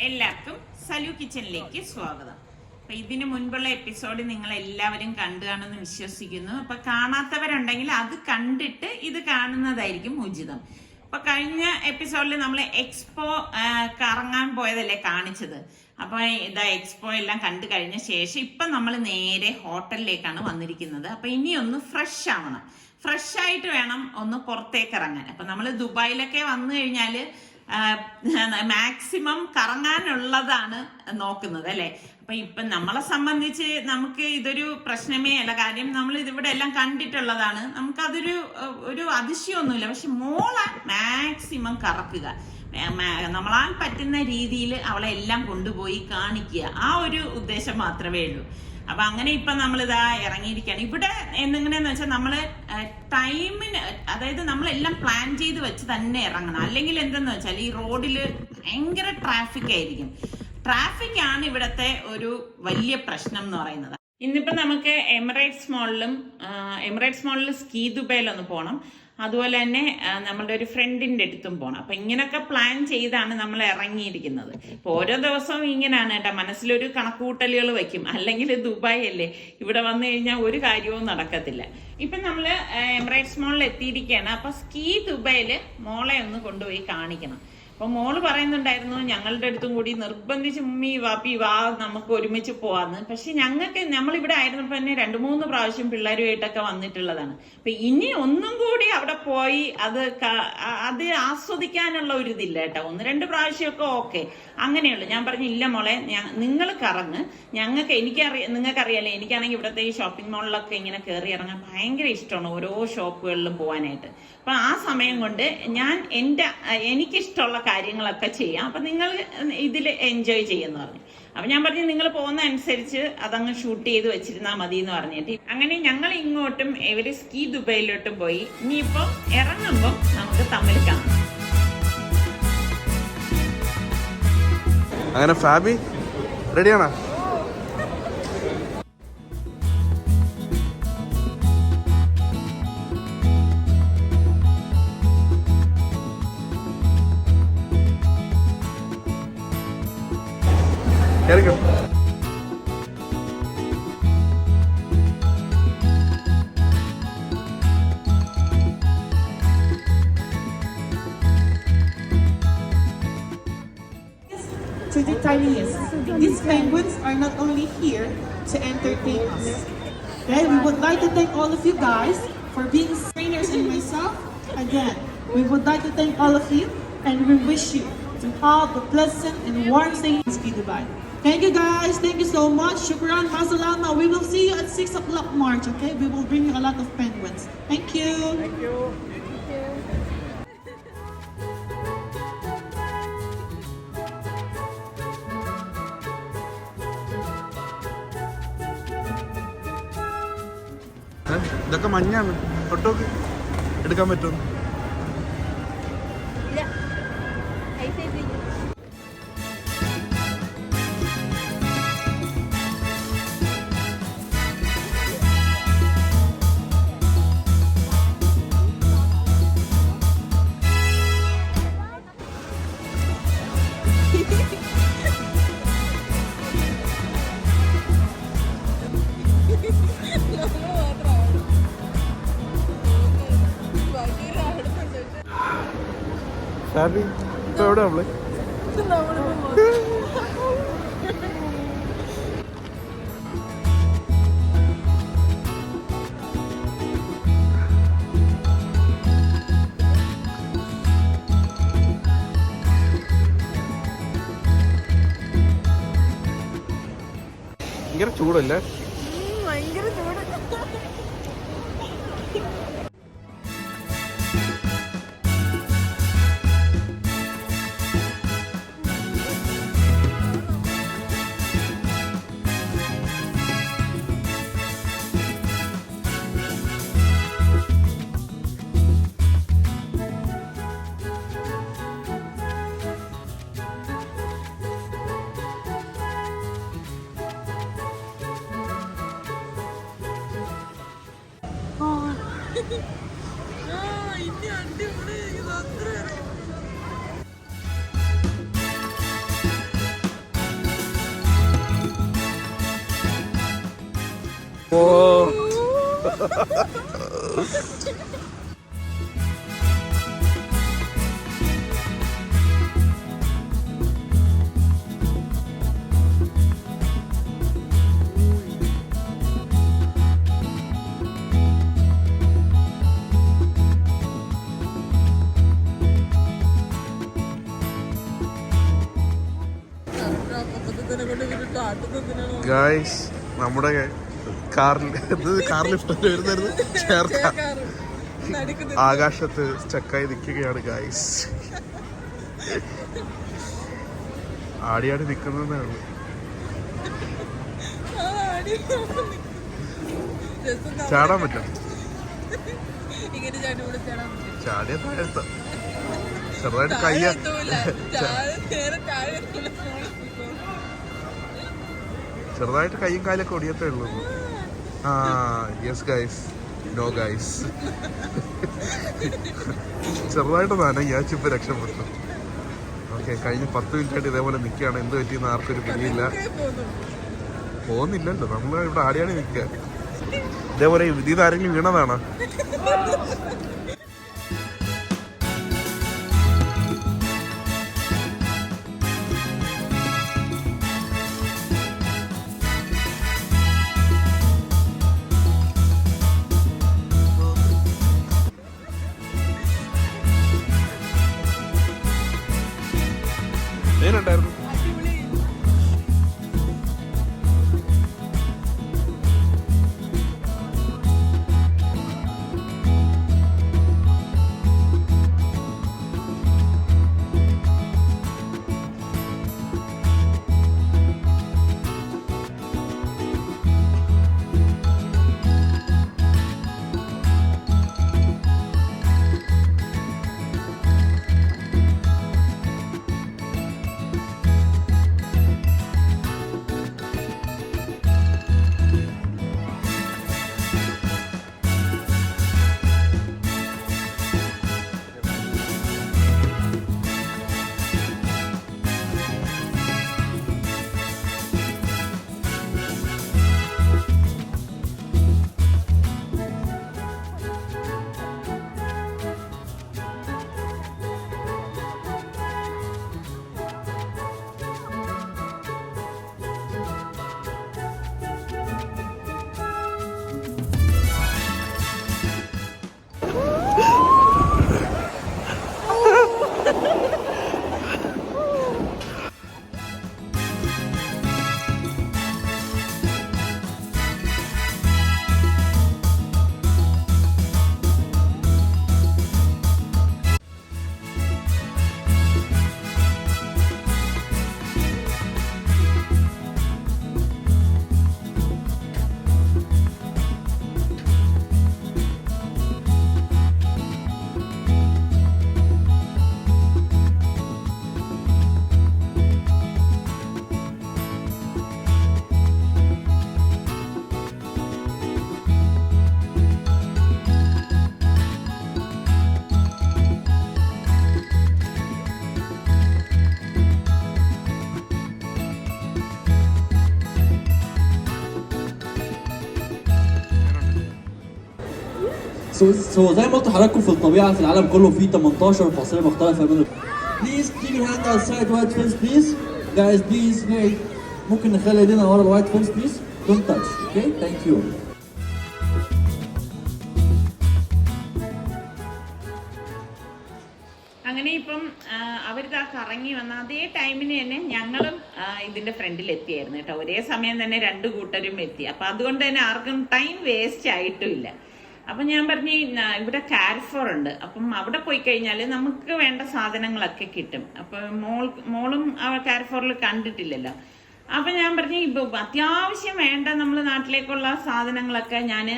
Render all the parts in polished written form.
എല്ലാവർക്കും സലു കിച്ചണിലേക്ക് സ്വാഗതം. അപ്പൊ ഇതിനു മുൻപുള്ള എപ്പിസോഡ് നിങ്ങൾ എല്ലാവരും കണ്ടു കാണുമെന്ന് വിശ്വസിക്കുന്നു. അപ്പൊ കാണാത്തവരുണ്ടെങ്കിൽ അത് കണ്ടിട്ട് ഇത് കാണുന്നതായിരിക്കും ഉചിതം. അപ്പൊ കഴിഞ്ഞ എപ്പിസോഡിൽ നമ്മൾ എക്സ്പോ കറങ്ങാൻ പോയതല്ലേ കാണിച്ചത്. അപ്പൊ ഇതാ എക്സ്പോ എല്ലാം കണ്ടു കഴിഞ്ഞ ശേഷം ഇപ്പൊ നമ്മൾ നേരെ ഹോട്ടലിലേക്കാണ് വന്നിരിക്കുന്നത്. അപ്പൊ ഇനി ഒന്ന് ഫ്രഷ് ആവണം, ഫ്രഷ് ആയിട്ട് വേണം ഒന്ന് പുറത്തേക്ക് ഇറങ്ങാൻ. അപ്പൊ നമ്മൾ ദുബായിലൊക്കെ വന്നു കഴിഞ്ഞാല് മാക്സിമം കറങ്ങാനുള്ളതാണ് നോക്കുന്നത് അല്ലെ. അപ്പൊ ഇപ്പൊ നമ്മളെ സംബന്ധിച്ച് നമുക്ക് ഇതൊരു പ്രശ്നമേ അല്ല. കാര്യം നമ്മൾ ഇതിവിടെ എല്ലാം കണ്ടിട്ടുള്ളതാണ്, നമുക്കതൊരു ഒരു അതിശയമൊന്നുമില്ല. പക്ഷെ മോളെ മാക്സിമം കറക്കുക, നമ്മളാൽ പറ്റുന്ന രീതിയിൽ അവളെ എല്ലാം കൊണ്ടുപോയി കാണിക്കുക, ആ ഒരു ഉദ്ദേശം മാത്രമേ ഉള്ളൂ. അപ്പൊ അങ്ങനെ ഇപ്പൊ നമ്മളിതാ ഇറങ്ങിയിരിക്കുകയാണ്. ഇവിടെ എന്നെങ്ങനെയാന്ന് വെച്ചാൽ നമ്മള് ടൈമിന്, അതായത് നമ്മളെല്ലാം പ്ലാൻ ചെയ്ത് വെച്ച് തന്നെ ഇറങ്ങണം. അല്ലെങ്കിൽ എന്തെന്ന് വെച്ചാൽ ഈ റോഡില് ഭയങ്കര ട്രാഫിക് ആയിരിക്കും. ട്രാഫിക് ആണ് ഇവിടത്തെ ഒരു വലിയ പ്രശ്നം എന്ന് പറയുന്നത്. ഇന്നിപ്പോ നമുക്ക് എമിറേറ്റ്സ് മോളിൽ സ്കീ ദുബൈയിലൊന്ന് പോകണം. അതുപോലെ തന്നെ നമ്മളുടെ ഒരു ഫ്രണ്ടിന്റെ അടുത്തും പോകണം. അപ്പൊ ഇങ്ങനൊക്കെ പ്ലാൻ ചെയ്താണ് നമ്മൾ ഇറങ്ങിയിരിക്കുന്നത്. അപ്പൊ ഓരോ ദിവസവും ഇങ്ങനെയാണ് കേട്ടോ, മനസ്സിലൊരു കണക്കുകൂട്ടലുകൾ വെക്കും. അല്ലെങ്കിൽ ദുബായ് അല്ലേ, ഇവിടെ വന്നു കഴിഞ്ഞാൽ ഒരു കാര്യവും നടക്കത്തില്ല. ഇപ്പൊ നമ്മള് എമിറേറ്റ്സ് മോളിൽ എത്തിയിരിക്കുകയാണ്. അപ്പൊ സ്കീ ദുബൈയില് മോളെ ഒന്ന് കൊണ്ടുപോയി കാണിക്കണം. അപ്പൊ മോള് പറയുന്നുണ്ടായിരുന്നു ഞങ്ങളുടെ അടുത്തും കൂടി നിർബന്ധിച്ച് ഉമ്മി വാപ്പി വാ നമുക്ക് ഒരുമിച്ച് പോവാന്ന്. പക്ഷെ ഞങ്ങൾക്ക് നമ്മളിവിടെ ആയിരുന്നപ്പോ തന്നെ 2-3 പ്രാവശ്യം പിള്ളേരുമായിട്ടൊക്കെ വന്നിട്ടുള്ളതാണ്. അപ്പൊ ഇനി ഒന്നും കൂടി അവിടെ പോയി അത് ആസ്വദിക്കാനുള്ള ഒരു ഇതില്ല കേട്ടോ. 1-2 പ്രാവശ്യമൊക്കെ ഓക്കെ, അങ്ങനെയുള്ളു. ഞാൻ പറഞ്ഞു ഇല്ല മോളെ, നിങ്ങൾ കറങ്ങ്, നിങ്ങൾക്കറിയാലേ എനിക്കാണെങ്കിൽ ഇവിടുത്തെ ഈ ഷോപ്പിംഗ് മോളിലൊക്കെ ഇങ്ങനെ കയറി ഇറങ്ങാൻ ഭയങ്കര ഇഷ്ടമാണ്, ഓരോ ഷോപ്പുകളിലും പോകാനായിട്ട്. അപ്പൊ ആ സമയം കൊണ്ട് ഞാൻ എനിക്കിഷ്ടമുള്ള കാര്യങ്ങളൊക്കെ ചെയ്യാം, അപ്പൊ നിങ്ങൾ ഇതിൽ എൻജോയ് ചെയ്യുമെന്ന് പറഞ്ഞു. അപ്പൊ ഞാൻ പറഞ്ഞു നിങ്ങൾ പോകുന്ന അനുസരിച്ച് അതങ്ങ് ഷൂട്ട് ചെയ്ത് വെച്ചിരുന്നാൽ മതി എന്ന് പറഞ്ഞിട്ട് അങ്ങനെ ഞങ്ങൾ ഇങ്ങോട്ടും ഇവര് സ്കീ ദുബൈയിലോട്ടും പോയി. ഇനിയിപ്പം ഇറങ്ങുമ്പോൾ നമുക്ക് തമ്മിൽ കാണാം. അങ്ങനെ ഫാബി റെഡിയാണോ? To the tiniest. These penguins are not only here to entertain us. Okay, we would like to thank all of you guys for being trainers and myself. Again, we would like to thank all of you and we wish you to have the pleasant and warm stay in Ski Dubai. Thank you guys, thank you so much. Shukran, masalama. We will see you at 6 o'clock March, okay? We will bring you a lot of penguins. Thank you. Thank you. ഇതൊക്കെ മഞ്ഞാണ്, ഫോട്ടോക്ക് എടുക്കാൻ പറ്റുമോ? Happy ഇപ്പൊ എവിടെ നമ്മള്? ഭയങ്കര ചൂടല്ലേ? ഭയങ്കര ചൂട്. ഓ ഗായ്സ് നമ്മുടെ കാറിൽ ലിഫ്റ്റ് വരുന്നത് ചേർക്കാം ആകാശത്ത് സ്റ്റക്കായി നിൽക്കുകയാണ് ഗായ്സ്. ആടിയാടി നിൽക്കുന്നതേ ഉള്ളു. ചാടാൻ പറ്റും. ചാടിയ താഴത്ത ചെറുതായിട്ട് കയ്യ ചെറുതായിട്ട് കയ്യും കാലൊക്കെ ഒടിയത്തേ ഉള്ളൂ. Yes guys, no guys. ചെറുതായിട്ട് ഞാൻ ഇപ്പൊ രക്ഷപ്പെട്ടു. ഓക്കെ, കഴിഞ്ഞ 10 മിനിറ്റായിട്ട് ഇതേപോലെ നിൽക്കുകയാണ്. എന്ത് പറ്റിയെന്ന് ആർക്കൊരു പിടിയില്ല. പോകുന്നില്ലല്ലോ, നമ്മൾ ഇവിടെ ആടിയാടി നിൽക്കുക. ഇതേപോലെ ഇതിൽ ആരെങ്കിലും വീണതാണോ? എങ്ങനെയുണ്ടായിരുന്നു? زي ما قلت لحضراتكم في الطبيعه في العالم كله في 18 فصيله مختلفه من بليز keep your hand outside white fence please guys please hey ممكن نخلي ايدينا ورا الوايت فence please don't touch okay thank you. അങ്ങനെ ഇപ്പം അവരിതാ കറങ്ങി വന്ന അതേ ടൈമിന് തന്നെ ഞങ്ങളും ഇതിന്റെ ഫ്രണ്ടിൽ എത്തിയായിരുന്നു കേട്ടോ. ഒരേ സമയം തന്നെ 2 കൂട്ടരും എത്തി. അപ്പൊ അതുകൊണ്ട് തന്നെ ആർക്കും ടൈം വേസ്റ്റ് ആയിട്ടുമില്ല. അപ്പൊ ഞാൻ പറഞ്ഞു ഇവിടെ കാർഫോർ ഉണ്ട്, അപ്പം അവിടെ പോയി കഴിഞ്ഞാൽ നമുക്ക് വേണ്ട സാധനങ്ങളൊക്കെ കിട്ടും. അപ്പൊ മോളും കാർഫോറിൽ കണ്ടിട്ടില്ലല്ലോ. അപ്പൊ ഞാൻ പറഞ്ഞു അത്യാവശ്യം വേണ്ട നമ്മൾ നാട്ടിലേക്കുള്ള സാധനങ്ങളൊക്കെ ഞാൻ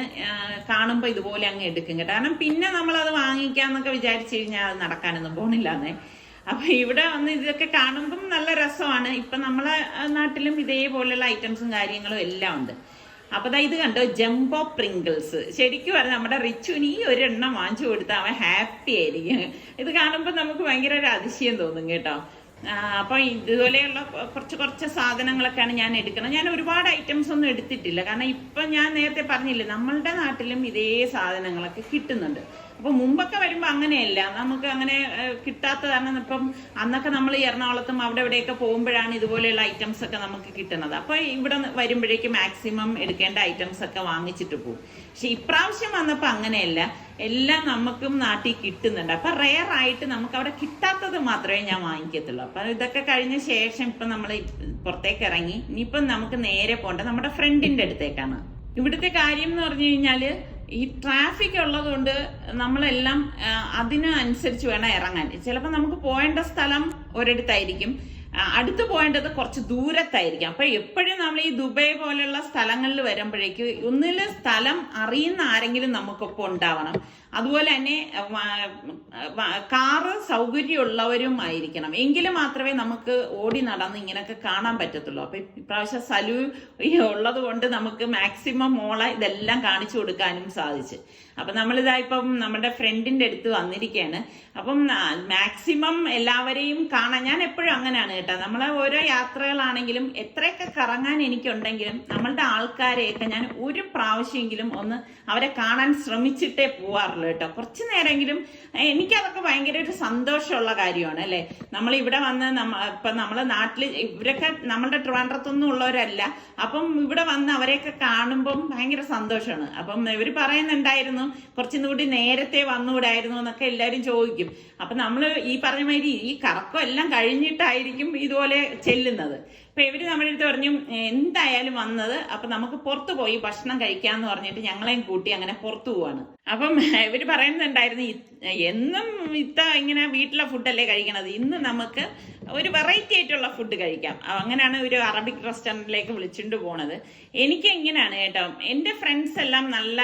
കാണുമ്പോൾ ഇതുപോലെ അങ്ങ് എടുക്കും കേട്ടോ. കാരണം പിന്നെ നമ്മളത് വാങ്ങിക്കാന്നൊക്കെ വിചാരിച്ചു കഴിഞ്ഞാൽ അത് നടക്കാനൊന്നും പോണില്ലാന്നേ. അപ്പൊ ഇവിടെ വന്ന് ഇതൊക്കെ കാണുമ്പം നല്ല രസമാണ്. ഇപ്പൊ നമ്മളെ നാട്ടിലും ഇതേപോലെയുള്ള ഐറ്റംസും കാര്യങ്ങളും എല്ലാം ഉണ്ട്. അപ്പൊ ഇത് കണ്ടോ, ജംബോ പ്രിങ്കിൾസ്. ശരിക്കും പറഞ്ഞാൽ നമ്മുടെ റിച്ചുവിന് ഈ ഒരെണ്ണം വാങ്ങിച്ചു കൊടുത്താൽ അവൻ ഹാപ്പി ആയിരിക്കും. ഇത് കാണുമ്പോൾ നമുക്ക് ഭയങ്കര ഒരു അതിശയം തോന്നും കേട്ടോ. അപ്പോൾ ഇതുപോലെയുള്ള കുറച്ച് സാധനങ്ങളൊക്കെയാണ് ഞാൻ എടുക്കുന്നത്. ഞാൻ ഒരുപാട് ഐറ്റംസ് ഒന്നും എടുത്തിട്ടില്ല, കാരണം ഇപ്പം ഞാൻ നേരത്തെ പറഞ്ഞില്ലേ നമ്മളുടെ നാട്ടിലും ഇതേ സാധനങ്ങളൊക്കെ കിട്ടുന്നുണ്ട്. അപ്പോൾ മുമ്പൊക്കെ വരുമ്പോൾ അങ്ങനെയല്ല, നമുക്ക് അങ്ങനെ കിട്ടാത്തതാണ്. ഇപ്പം അന്നൊക്കെ നമ്മൾ എറണാകുളത്തും അവിടെ ഇവിടെയൊക്കെ പോകുമ്പോഴാണ് ഇതുപോലെയുള്ള ഐറ്റംസ് ഒക്കെ നമുക്ക് കിട്ടുന്നത്. അപ്പോൾ ഇവിടെ വരുമ്പോഴേക്കും മാക്സിമം എടുക്കേണ്ട ഐറ്റംസ് ഒക്കെ വാങ്ങിച്ചിട്ട് പോകും. പക്ഷെ ഇപ്രാവശ്യം വന്നപ്പോൾ അങ്ങനെയല്ല, എല്ലാം നമുക്കും നാട്ടിൽ കിട്ടുന്നുണ്ട്. അപ്പൊ റെയർ ആയിട്ട് നമുക്ക് അവിടെ കിട്ടാത്തത് മാത്രമേ ഞാൻ വാങ്ങിക്കത്തുള്ളൂ. അപ്പൊ ഇതൊക്കെ കഴിഞ്ഞ ശേഷം ഇപ്പൊ നമ്മൾ പുറത്തേക്ക് ഇറങ്ങി. ഇനിയിപ്പം നമുക്ക് നേരെ പോകേണ്ടത് നമ്മുടെ ഫ്രണ്ടിന്റെ അടുത്തേക്കാണ്. ഇവിടുത്തെ കാര്യം എന്ന് പറഞ്ഞു കഴിഞ്ഞാല് ഈ ട്രാഫിക് ഉള്ളതുകൊണ്ട് നമ്മളെല്ലാം അതിനനുസരിച്ച് വേണം ഇറങ്ങാൻ. ചിലപ്പോൾ നമുക്ക് പോകേണ്ട സ്ഥലം ഒരിടത്തായിരിക്കും, അടുത്ത് പോകേണ്ടത് കുറച്ച് ദൂരത്തായിരിക്കും. അപ്പൊ എപ്പോഴും നമ്മൾ ഈ ദുബായ് പോലെയുള്ള സ്ഥലങ്ങളിൽ വരുമ്പോഴേക്ക് ഒന്നിൽ സ്ഥലം അറിയുന്ന ആരെങ്കിലും നമുക്കൊപ്പം ഉണ്ടാവണം. അതുപോലെ തന്നെ കാറ് സൗകര്യമുള്ളവരും ആയിരിക്കണം. എങ്കിൽ മാത്രമേ നമുക്ക് ഓടി നടന്ന് ഇങ്ങനെയൊക്കെ കാണാൻ പറ്റത്തുള്ളൂ. അപ്പൊ ഇപ്രാവശ്യം സലു ഉള്ളത് കൊണ്ട് നമുക്ക് മാക്സിമം മോളെ ഇതെല്ലാം കാണിച്ചു കൊടുക്കാനും സാധിച്ചു. അപ്പൊ നമ്മളിതാ ഇപ്പം നമ്മുടെ ഫ്രണ്ടിന്റെ അടുത്ത് വന്നിരിക്കുകയാണ്. അപ്പം മാക്സിമം എല്ലാവരെയും കാണാൻ ഞാൻ എപ്പോഴും അങ്ങനെയാണ് കേട്ടോ. നമ്മളെ ഓരോ യാത്രകളാണെങ്കിലും എത്രയൊക്കെ കറങ്ങാൻ എനിക്കുണ്ടെങ്കിലും നമ്മളുടെ ആൾക്കാരെയൊക്കെ ഞാൻ ഒരു പ്രാവശ്യമെങ്കിലും ഒന്ന് അവരെ കാണാൻ ശ്രമിച്ചിട്ടേ പോവാറുള്ളൂ കേട്ടോ. കുറച്ചു നേരമെങ്കിലും എനിക്കതൊക്കെ ഭയങ്കര ഒരു സന്തോഷമുള്ള കാര്യമാണ് അല്ലേ. നമ്മൾ ഇവിടെ വന്ന് ഇപ്പൊ നമ്മളെ നാട്ടില് ഇവരൊക്കെ നമ്മളുടെ ട്രിവാൻഡ്രത്തൊന്നും ഉള്ളവരല്ല. അപ്പം ഇവിടെ വന്ന് അവരെയൊക്കെ കാണുമ്പം ഭയങ്കര സന്തോഷമാണ്. അപ്പം ഇവർ പറയുന്നുണ്ടായിരുന്നു കുറച്ചും കൂടി നേരത്തെ വന്നുകൂടായിരുന്നു എന്നൊക്കെ എല്ലാവരും ചോദിക്കും. അപ്പൊ നമ്മൾ ഈ പറഞ്ഞ മാതിരി ഈ കറക്കം എല്ലാം കഴിഞ്ഞിട്ടായിരിക്കും ഇതുപോലെ ചെല്ലുന്നത്. അപ്പൊ ഇവര് നമ്മുടെ അടുത്ത് പറഞ്ഞു എന്തായാലും വന്നത് അപ്പൊ നമുക്ക് പുറത്തു പോയി ഭക്ഷണം കഴിക്കാന്ന് പറഞ്ഞിട്ട് ഞങ്ങളെയും കൂട്ടി അങ്ങനെ പുറത്തു പോവാണ്. അപ്പം ഇവര് പറയുന്നുണ്ടായിരുന്നു എന്നും ഇങ്ങനെ വീട്ടിലെ ഫുഡല്ലേ കഴിക്കണത്, ഇന്ന് നമുക്ക് ഒരു വെറൈറ്റി ആയിട്ടുള്ള ഫുഡ് കഴിക്കാം. അങ്ങനെയാണ് ഒരു അറബിക് റെസ്റ്റോറൻറ്റിലേക്ക് വിളിച്ചുകൊണ്ട് പോണത്. എനിക്ക് എങ്ങനെയാണ് കേട്ടോ, എൻ്റെ ഫ്രണ്ട്സ് എല്ലാം നല്ല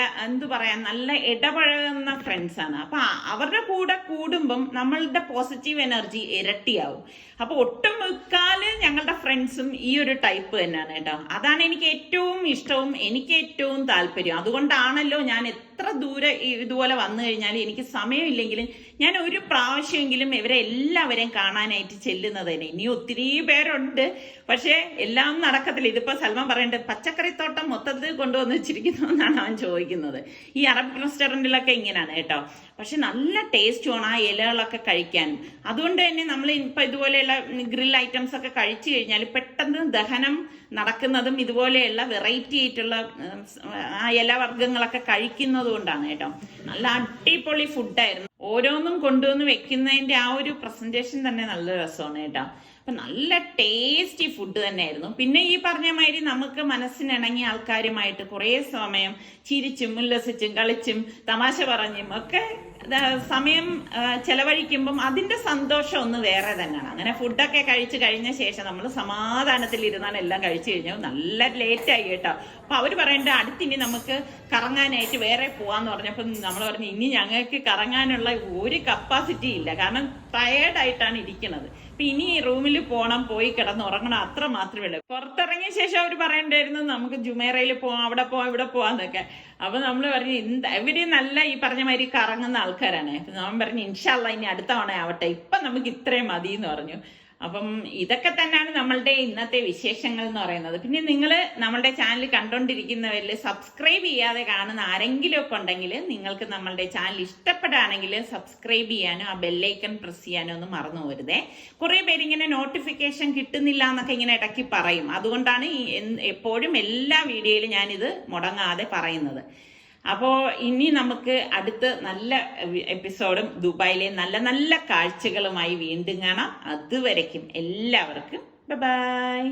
നല്ല ഇടപഴകുന്ന ഫ്രണ്ട്സാണ്. അപ്പൊ അവരുടെ കൂടെ കൂടുമ്പം നമ്മളുടെ പോസിറ്റീവ് എനർജി ഇരട്ടിയാവും. അപ്പൊ ഒട്ടുമുക്കാല് ഞങ്ങളുടെ ഫ്രണ്ട്സും ഈ ഒരു ടൈപ്പ് തന്നെയാണ് കേട്ടോ. അതാണ് എനിക്ക് ഏറ്റവും ഇഷ്ടവും എനിക്ക് ഏറ്റവും താല്പര്യം. അതുകൊണ്ടാണല്ലോ ഞാൻ എത്ര ദൂരെ ഇതുപോലെ വന്നു കഴിഞ്ഞാൽ എനിക്ക് സമയമില്ലെങ്കിലും ഞാൻ ഒരു പ്രാവശ്യമെങ്കിലും ഇവരെ എല്ലാവരെയും കാണാനായിട്ട് ചെല്ലുന്നത് തന്നെ. ഇനി ഒത്തിരി പേരുണ്ട്, പക്ഷെ എല്ലാം നടക്കത്തില്ല. ഇതിപ്പോ സൽമാൻ പറയേണ്ടത് പച്ചക്കറിത്തോട്ടം മൊത്തത്തിൽ കൊണ്ടുവന്ന് വെച്ചിരിക്കുന്നു എന്നാണ് അവൻ ചോദിക്കുന്നത്. ഈ അറബ് റെസ്റ്റോറൻറ്റിലൊക്കെ ഇങ്ങനെയാണ് കേട്ടോ. പക്ഷെ നല്ല ടേസ്റ്റുമാണ് ആ ഇലകളൊക്കെ കഴിക്കാൻ. അതുകൊണ്ട് തന്നെ നമ്മൾ ഇപ്പൊ ഇതുപോലെയുള്ള ഗ്രിൽ ഐറ്റംസ് ഒക്കെ കഴിച്ചു കഴിഞ്ഞാൽ പെട്ടെന്ന് ദഹനം നടക്കുന്നതും ഇതുപോലെയുള്ള വെറൈറ്റി ആയിട്ടുള്ള ആ ഇലവർഗ്ഗങ്ങളൊക്കെ കഴിക്കുന്നത് കൊണ്ടാണ് കേട്ടോ. നല്ല അടിപൊളി ഫുഡായിരുന്നു. ഓരോന്നും കൊണ്ടുവന്ന് വെക്കുന്നതിന്റെ ആ ഒരു പ്രസന്റേഷൻ തന്നെ നല്ല രസമാണ് കേട്ടോ. അപ്പൊ നല്ല ടേസ്റ്റി ഫുഡ് തന്നെയായിരുന്നു. പിന്നെ ഈ പറഞ്ഞ മാതിരി നമുക്ക് മനസ്സിനിണങ്ങിയ ആൾക്കാരുമായിട്ട് കുറേ സമയം ചിരിച്ചും ഉല്ലസിച്ചും കളിച്ചും തമാശ പറഞ്ഞും ഒക്കെ സമയം ചെലവഴിക്കുമ്പം അതിന്റെ സന്തോഷം ഒന്ന് വേറെ തന്നെയാണ്. അങ്ങനെ ഫുഡൊക്കെ കഴിച്ച് കഴിഞ്ഞ ശേഷം നമ്മൾ സമാധാനത്തിൽ ഇരുന്നാണ് എല്ലാം കഴിച്ചു കഴിഞ്ഞു. നല്ല ലേറ്റായി കേട്ടോ. അപ്പൊ അവര് പറയേണ്ട അടുത്തിനി നമുക്ക് കറങ്ങാനായിട്ട് വേറെ പോവാന്ന് പറഞ്ഞപ്പോൾ നമ്മൾ പറഞ്ഞു ഇനി ഞങ്ങൾക്ക് കറങ്ങാനുള്ള ഒരു കപ്പാസിറ്റി ഇല്ല, കാരണം ടയേർഡായിട്ടാണ് ഇരിക്കുന്നത്. അപ്പൊ ഇനി റൂമിൽ പോണം, പോയി കിടന്ന് ഉറങ്ങണം, അത്ര മാത്രമേ ഉള്ളൂ. പുറത്തിറങ്ങിയ ശേഷം അവർ പറയണ്ടായിരുന്നു നമുക്ക് ജുമേറയിൽ പോവാം, അവിടെ പോവാം, ഇവിടെ പോവാന്നൊക്കെ. അപ്പൊ നമ്മൾ പറഞ്ഞു ഇവര് നല്ല ഈ പറഞ്ഞ മാതിരി കറങ്ങുന്ന ആൾക്കാരാണ്. അപ്പൊ നമ്മൾ പറഞ്ഞു ഇൻഷാ അല്ലാഹ് ഇനി അടുത്ത തവണ ആവട്ടെ, ഇപ്പൊ നമുക്ക് ഇത്രയും മതി എന്ന് പറഞ്ഞു. അപ്പം ഇതൊക്കെ തന്നെയാണ് നമ്മളുടെ ഇന്നത്തെ വിശേഷങ്ങൾ എന്ന് പറയുന്നത്. പിന്നെ നിങ്ങൾ നമ്മളുടെ ചാനൽ കണ്ടോണ്ടിരിക്കുന്നവരിൽ സബ്സ്ക്രൈബ് ചെയ്യാതെ കാണുന്ന ആരെങ്കിലും ഒക്കെ ഉണ്ടെങ്കിൽ നിങ്ങൾക്ക് നമ്മളുടെ ചാനൽ ഇഷ്ടപ്പെടുകയാണെങ്കിൽ സബ്സ്ക്രൈബ് ചെയ്യാനോ ആ ബെല്ലൈക്കൺ പ്രസ് ചെയ്യാനോ ഒന്നും മറന്നു പോരുതേ. കുറെ പേരിങ്ങനെ നോട്ടിഫിക്കേഷൻ കിട്ടുന്നില്ല എന്നൊക്കെ ഇങ്ങനെ ഇടയ്ക്ക് പറയും. അതുകൊണ്ടാണ് എപ്പോഴും എല്ലാ വീഡിയോയിലും ഞാനിത് മുടങ്ങാതെ പറയുന്നത്. അപ്പോൾ ഇനി നമുക്ക് അടുത്ത നല്ല എപ്പിസോഡും ദുബായിലെ നല്ല നല്ല കാഴ്ചകളുമായി വീണ്ടും കാണാം. അതുവരയ്ക്കും എല്ലാവർക്കും ബൈ.